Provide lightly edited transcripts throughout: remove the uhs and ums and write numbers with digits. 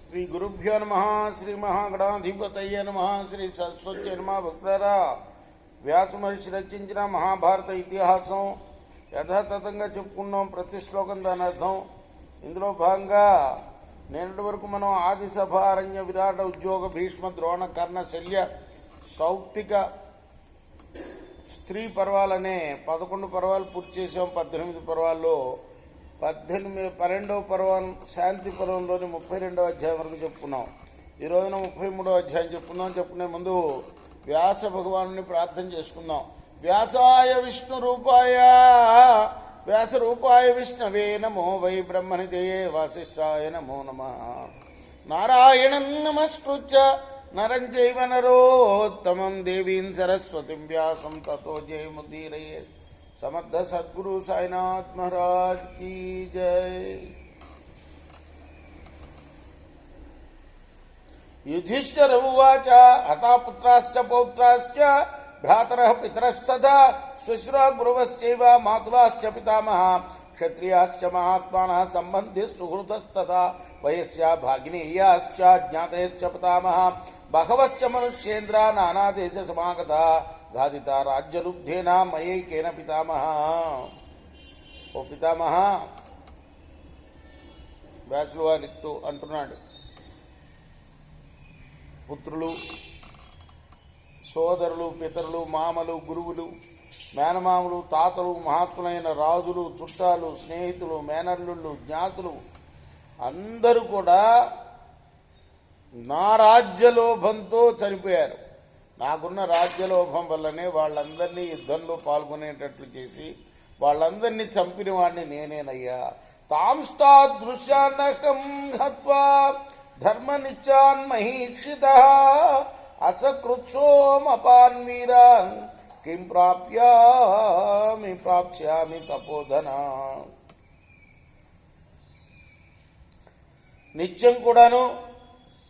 శ్రీ గురుభ్యో నమ. శ్రీ మహాగణాధిపతయ నమ. శ్రీ సరస్వతి నమ. భక్తులారా, వ్యాస మహర్షి రచించిన మహాభారత ఇతిహాసం యథాతథంగా చెప్పుకున్నాం. ప్రతి శ్లోకం దాని అర్థం. ఇందులో భాగంగా నేటి వరకు మనం ఆదిసభ, అరణ్య, విరాట, ఉద్యోగ, భీష్మ, ద్రోణ, కర్ణ, శల్య, సౌప్తిక, స్త్రీ పర్వాలనే 11 పర్వాలు పూర్తి చేసాం. 18 పర్వాల్లో 12వ పర్వం శాంతి పర్వంలోని 32వ అధ్యాయం వరకు చెప్పుకున్నాం. ఈ రోజున 33వ అధ్యాయం చెప్పుకుందాం. చెప్పుకునే ముందు వ్యాస భగవాను ప్రార్థన చేసుకుందాం. వ్యాసాయ విష్ణు రూపాయ వ్యాస రూపాయ విష్ణవే నమో వై బ్రహ్మనిధయే వాసిష్ఠాయ నమో నమః. నారాయణం నమస్కృత్య నరం చైవ నరోత్తమం దేవీం సరస్వతిం వ్యాసం తతో జయముదీరయే. సమర్థ సద్గురు సాయినాథ్ మహారాజ్ की जय. युधिष्ठिर उवाच हता पुत्राश्च पौत्राश्च भ्रातरः पितरस्तथा श्वशुरः गुरुवश्चैव मातुलाश्च पितामहः क्षत्रियाश्च महात्मानः सम्बन्धिः सुहृदस्तथा वयस्या भागिनेयाश्च ज्ञातयश्च पितामहः बहवश्च मनुष्येन्द्रा नानादेशसमागता घादिता राज्यलुब्धेन मयैकेन पितामह. ఓ పితామహ, వ్యాసుల వారితో అంటున్నాడు, పుత్రులు, సోదరులు, పితరులు, మామలు, గురువులు, మేనమామలు, తాతలు, మహాత్ములైన రాజులు, చుట్టాలు, స్నేహితులు, మేనల్లుళ్ళు, జ్ఞాతులు అందరూ కూడా నా రాజ్యలోభంతో చనిపోయారు. నాకున్న రాజ్యలోభం వల్లనే వాళ్ళందరినీ యుద్ధంలో పాల్గొనేటట్లు చేసి వాళ్ళందరినీ చంపిన వాడిని నేనేనయ్యా. తాంస్తాదృశ్యానకం హత్వా ధర్మనిత్యాన్ మహీక్షితః అసకృత్సోమపాన్ వీరాన్ కిం ప్రాప్స్యామి తపోధన. నిత్యం కూడాను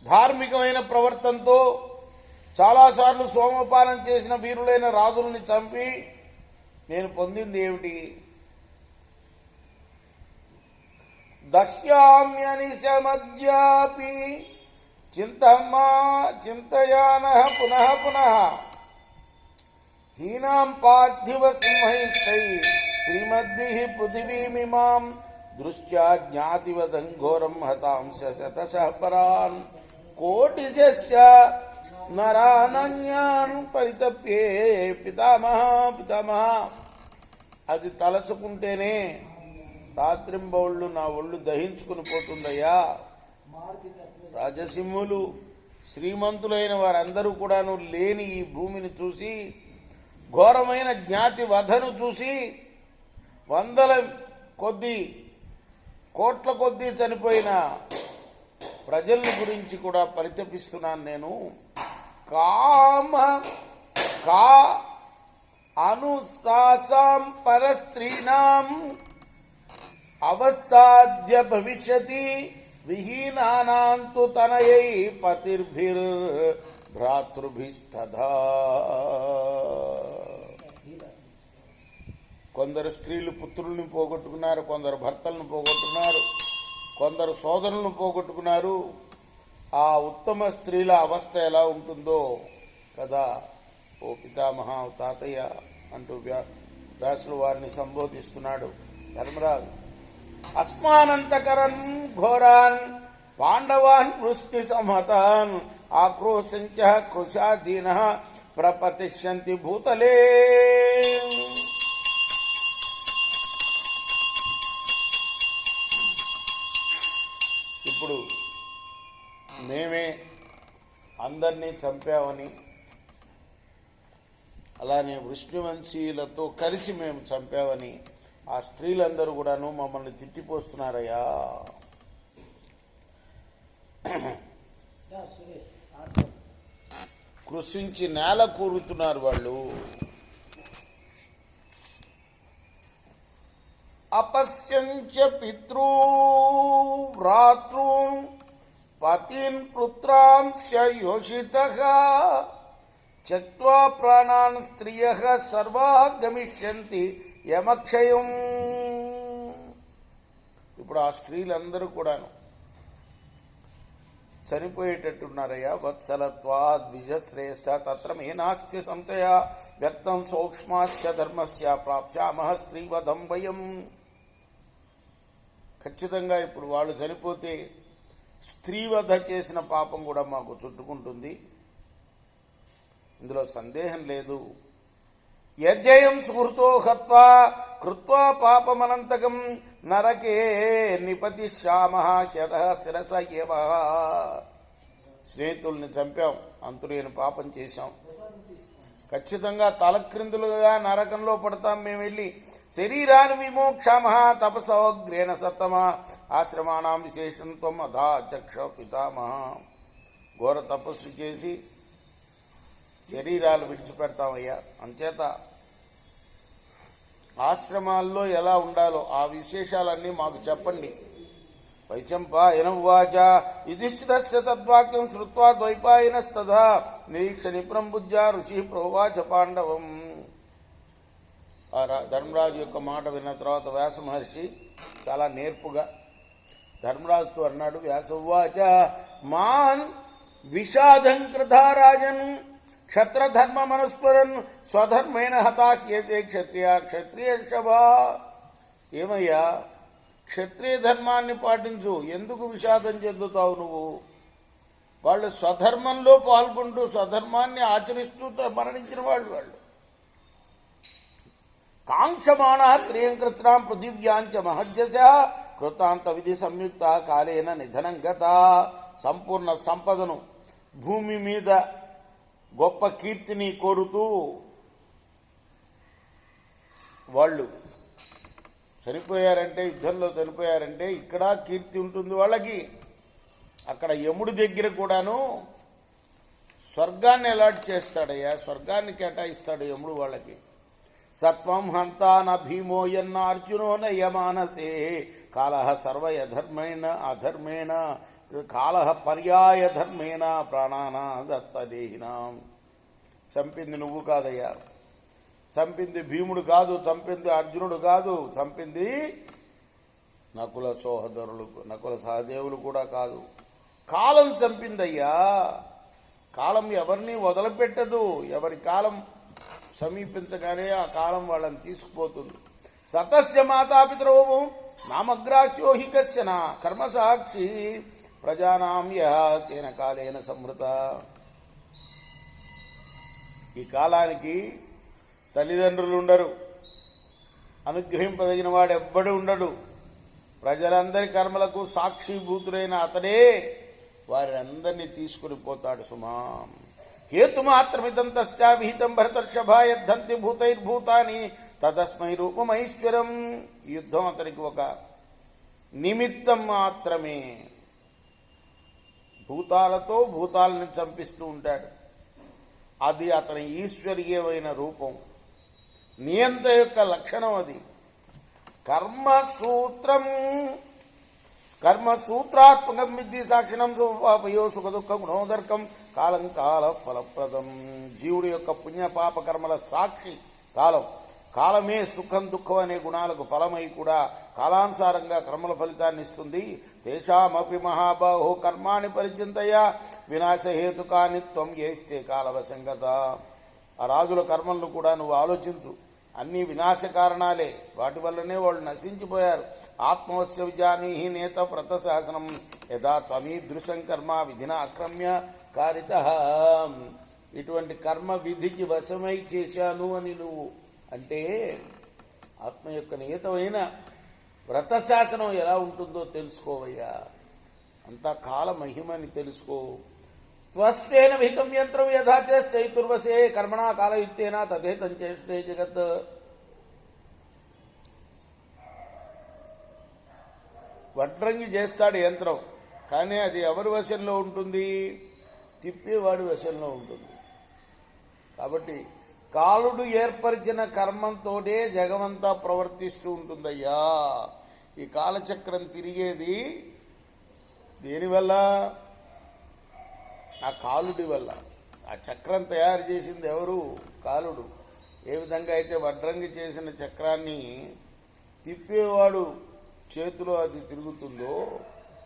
ధార్మికమైన ప్రవర్తనతో చాలాసార్లు సోమపానం చేసిన వీరులైన రాజుల్ని చంపి నేను పొందింది ఏమిటి? దశ్యామ్యనిశమద్యాపి చింతయానః పునః పునః హీనాం పార్థివ సింహైస్తై శ్రీమద్భిః పృథివీమిమాం దృష్ట్యా జ్ఞాతివదం ఘోరం హతాంశ శతశః పరాన్ కోటిశశ్చ నరానన్యాన్ పరితప్యే పితామహ. పితామహ, అది తలచుకుంటేనే రాత్రింబౌళ్ళు నా ఒళ్ళు దహించుకుని పోతుందయ్యా. రాజసింహులు, శ్రీమంతులైన వారందరూ కూడాను లేని ఈ భూమిని చూసి, ఘోరమైన జ్ఞాతి వధను చూసి, వందల కొద్దీ, కోట్ల కొద్దీ చనిపోయిన ప్రజల గురించి కూడా పరితపిస్తున్నాను నేను. కా అనుస్తాసాం పరస్త్రీణాం అవస్థాద్య భవిష్యతి విహీనానాం తు తనయై పతిర్భిర్ భ్రాతృభిస్తథా. కొందరు స్త్రీలు పుత్రుల్ని పోగొట్టుకున్నారు, కొందరు భర్తలను పోగొట్టుకున్నారు, కొందరు సోదరులను పోగొట్టుకున్నారు. ఆ ఉత్తమ స్త్రీల అవస్థ ఎలా ఉంటుందో కదా. ఓ పితామహ, తాతయ్య అంటూ వ్యాసులు వారిని సంబోధిస్తున్నాడు ధర్మరాజు. అస్మానంతకరన్ ఘోరాన్ పాండవాన్ వృష్టి సంహతాన్ ఆక్రోశంచ కృషాదీనః ప్రపతిష్యంతి భూతలే. ఇప్పుడు మేమే అందరినీ చంపామని, అలానే వృష్ణివంశీయులతో కలిసి మేము చంపామని ఆ స్త్రీలందరూ కూడాను మమ్మల్ని తిట్టిపోస్తున్నారయ్యా. కృషించి నేల కూరుతున్నారు వాళ్ళు. అపశ్యంచ పితృ వ్రాతృన్ పతిన్ పుత్రాంశ యోషితః త్యక్త్వా ప్రాణాన్ స్త్రియః సర్వా గమిష్యంతి యమక్షయం. ఇప్పుడు ఆ స్త్రీలందరూ కూడాను చనిపోయేటట్టున్నారయ్యా. వత్సలత్వా ద్విజశ్రేష్ఠ తత్ర మే నాస్తి సంశయ వ్యక్తం సూక్ష్మాశ్చ ధర్మస్య ప్రాప్స్యామః స్త్రీవధం వయం. ఖచ్చితంగా ఇప్పుడు వాళ్ళు చనిపోతే స్త్రీవధ చేసిన పాపం కూడా మాకు చుట్టుకుంటుంది, ఇందులో సందేహం లేదు. యజ్జయం సుహృతో హత్వా కృత్వా పాపమనంతకం నరకే నిపతిశ్యామః హ్యదః శిరస ఏవ. స్నేహితుల్ని చంపాం, అంతులేని పాపం చేశాం, ఖచ్చితంగా తలక్రిందులుగా నరకంలో పడతాం. మేము వెళ్ళి శరీరాన్ని విమోక్షామః తపసోగ్రేణ సత్తమ ఆశ్రమాణం విశేషం త్వం అధా చక్ష పితామహ. ఘోర తపస్సు చేసి శరీరాలు విడిచిపెడతామయ్యా. అంచేత ఆశ్రమాల్లో ఎలా ఉండాలో ఆ విశేషాలన్నీ మాకు చెప్పండి. వైశంపాయన ఉవాచ యుధిష్ఠిరస్య తద్వాక్యం శ్రుత్వా ద్వైపాయనస్తథా నిరీక్ష నిప్రంబుజ్య ఋషి ప్రోవాచ పాండవం. ధర్మరాజు యొక్క మాట విన్న తర్వాత వ్యాస మహర్షి చాలా నేర్పుగా ధర్మరాజుతో అన్నాడు. వ్యాస ఉవాచ మాన్ విషాదం కృధా రాజన్ క్షత్రధర్మ మనుస్మరన్ స్వధర్మేణ హతాహ్యతే క్షత్రియ క్షత్రియర్షభా. ఏమయ్యా, క్షత్రియ ధర్మాన్ని పాటించు, ఎందుకు విషాదం చెందుతావు నువ్వు? వాళ్ళు స్వధర్మంలో పాల్గొంటూ స్వధర్మాన్ని ఆచరిస్తూ మరణించిన వాళ్ళు. కాంక్షమాణ శ్రేయం కృత్రాం పృథివ్యాంచ మహర్జశ కృతాంత విధి సంయుక్త కాలేన నిధనం గత. సంపూర్ణ సంపదను, భూమి మీద గొప్ప కీర్తిని కోరుతూ వాళ్ళు చనిపోయారంటే, యుద్ధంలో చనిపోయారంటే ఇక్కడ కీర్తి ఉంటుంది వాళ్ళకి. అక్కడ యముడి దగ్గర కూడాను స్వర్గాన్ని అలాట్ చేస్తాడయ్యా, స్వర్గాన్ని కేటాయిస్తాడు యముడు వాళ్ళకి. సత్వం హంతాన భీమోయన్న అర్జునో నయమానసే కాలః సర్వయధర్మేణ అధర్మేణ కాలః పర్యాయ ధర్మేణ ప్రాణానా దత్తదేహినాం. చంపింది నువ్వు కాదయ్యా, చంపింది భీముడు కాదు, చంపింది అర్జునుడు కాదు, చంపింది నకుల సహదేవులు కూడా కాదు, కాలం చంపిందయ్యా. కాలం ఎవరిని వదిలిపెట్టదు, ఎవరి కాలం సమీపించగానే ఆ కాలం వాళ్ళని తీసుకుపోతుంది. సతస్య మాతాపితరో నామగ్రాహ్యో హి కశ్చన కర్మసాక్షి ప్రజానాం యః తేన కాలేన సంహృత. ఈ కాలానికి తల్లిదండ్రులు ఉండరు, అనుగ్రహింపదగిన వాడు ఎవ్వడు ఉండడు. ప్రజలందరి కర్మలకు సాక్షిభూతుడైన అతడే వారిని అందరినీ తీసుకుని పోతాడు సుమా. హేతుమాత్రమిదం తస్యా విహితం భరతర్షభా యద్ధంతి భూతైర్భూతాని తదస్మై రూపమైశ్వరం. ఈ యుద్ధం అతనికి ఒక నిమిత్తం మాత్రమే. భూతాలతో భూతాలని చంపిస్తూ ఉంటాడు, అది అతని ఈశ్వరీయమైన రూపం, నియంత యొక్క లక్షణం అది. కర్మసూత్రాత్మకం విద్ధి సాక్షిణం సుపాపయో సుఖ దుఃఖ గుణోదర్కం కాలం కాల ఫలప్రదం. జీవుడి యొక్క పుణ్యపాప కర్మల సాక్షి కాలం. కాలమే సుఖం దుఃఖం అనే గుణాలకు ఫలమై కూడా కాలానుసారంగా కర్మల ఫలితాన్ని ఇస్తుంది. తేషామపి మహాబాహో కర్మాణి పరిచింతయ వినాశహేతుకాని త్వం ఏస్తే కాలవశంగత. ఆ రాజుల కర్మలను కూడా నువ్వు ఆలోచించు, అన్నీ వినాశ కారణాలే, వాటి వల్లనే వాళ్ళు నశించిపోయారు. ఆత్మవస్య విజానీహి నేత వ్రతశాసనం యథా త్వమీదృశం కర్మ విధిన ఆక్రమ్య కారిత. ఇటువంటి కర్మ విధికి వశమై చేశాను అని నువ్వు అంటే ఆత్మ యొక్క నియతమైన వ్రతశాసనం ఎలా ఉంటుందో తెలుసుకోవయ్యా, అంతా కాల మహిమని తెలుసుకో. త్వస్వేన విహితం యంత్రం యథా చైతుర్వసే కర్మణా కాలయుక్తేన తదేతం చేస్తే జగత్. వడ్రంగి చేస్తాడు యంత్రం, కానీ అది ఎవరి వశంలో ఉంటుంది? తిప్పేవాడి వశంలో ఉంటుంది. కాబట్టి కాలుడు ఏర్పరిచిన కర్మంతోనే జగమంతా ప్రవర్తిస్తూ ఉంటుందయ్యా. ఈ కాలచక్రం తిరిగేది దేనివల్ల? ఆ కాలుడి వల్ల. ఆ చక్రం తయారు చేసింది ఎవరు? కాలుడు. ఏ విధంగా అయితే వడ్రంగి చేసిన చక్రాన్ని తిప్పేవాడు చేతిలో అది తిరుగుతుందో,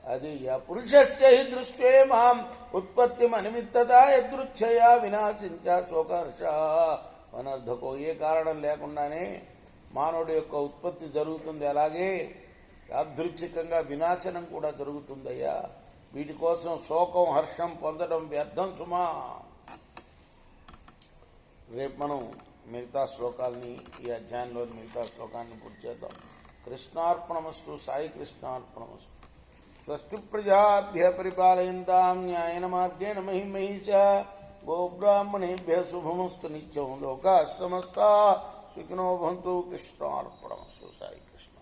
అది పురుషస్య హి దృష్ట్యే మాం ఉత్పత్తిమనిమిత్తత యదృచ్ఛయా వినాశించ శోకర్ష. అనర్థకో ఏ కారణం లేకుండానే మానవుడి యొక్క ఉత్పత్తి జరుగుతుంది, అలాగే యాదృచ్ఛికంగా వినాశనం కూడా జరుగుతుందయ్యా. వీటి కోసం శోకం హర్షం పొందడం వ్యర్థం సుమా. రేపు మనం మిగతా శ్లోకాలని, ఈ అధ్యాయంలోని మిగతా శ్లోకాన్ని పూర్తి చేద్దాం. కృష్ణార్పణమస్తు. సాయి కృష్ణార్పణమస్తు. స్వస్తి ప్రజాభ్య పరిపాలయంతాం న్యాయేన మార్గేణ మహిమహీష. గోబ్రాహ్మణేభ్య శుభమస్తు నిత్యం. లోకాః సమస్తాః సుఖినో భవంతు. కృష్ణార్పణమస్తు. సాయి కృష్ణ.